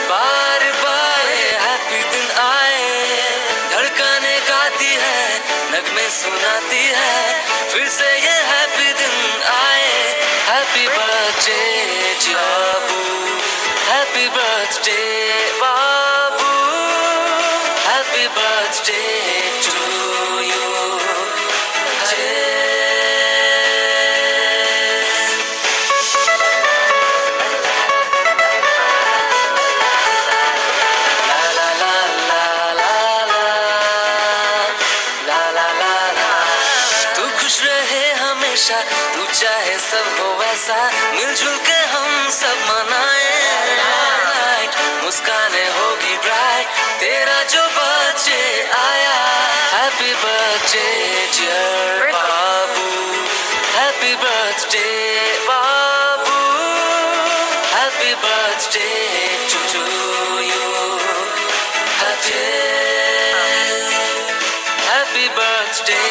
बार बार happy दिन आए, धड़कने गाती है, नगमे सुनाती है, फिर से ये हैप्पी दिन आए। Happy birthday babu, happy birthday babu, happy birthday to you. तू चाहे सब हो वैसा, मिलजुल के हम सब मनाएं, मुस्काने होगी ब्राइट, तेरा जो बर्थडे आया। Happy birthday dear babu, happy birthday babu, happy birthday to you. Happy birthday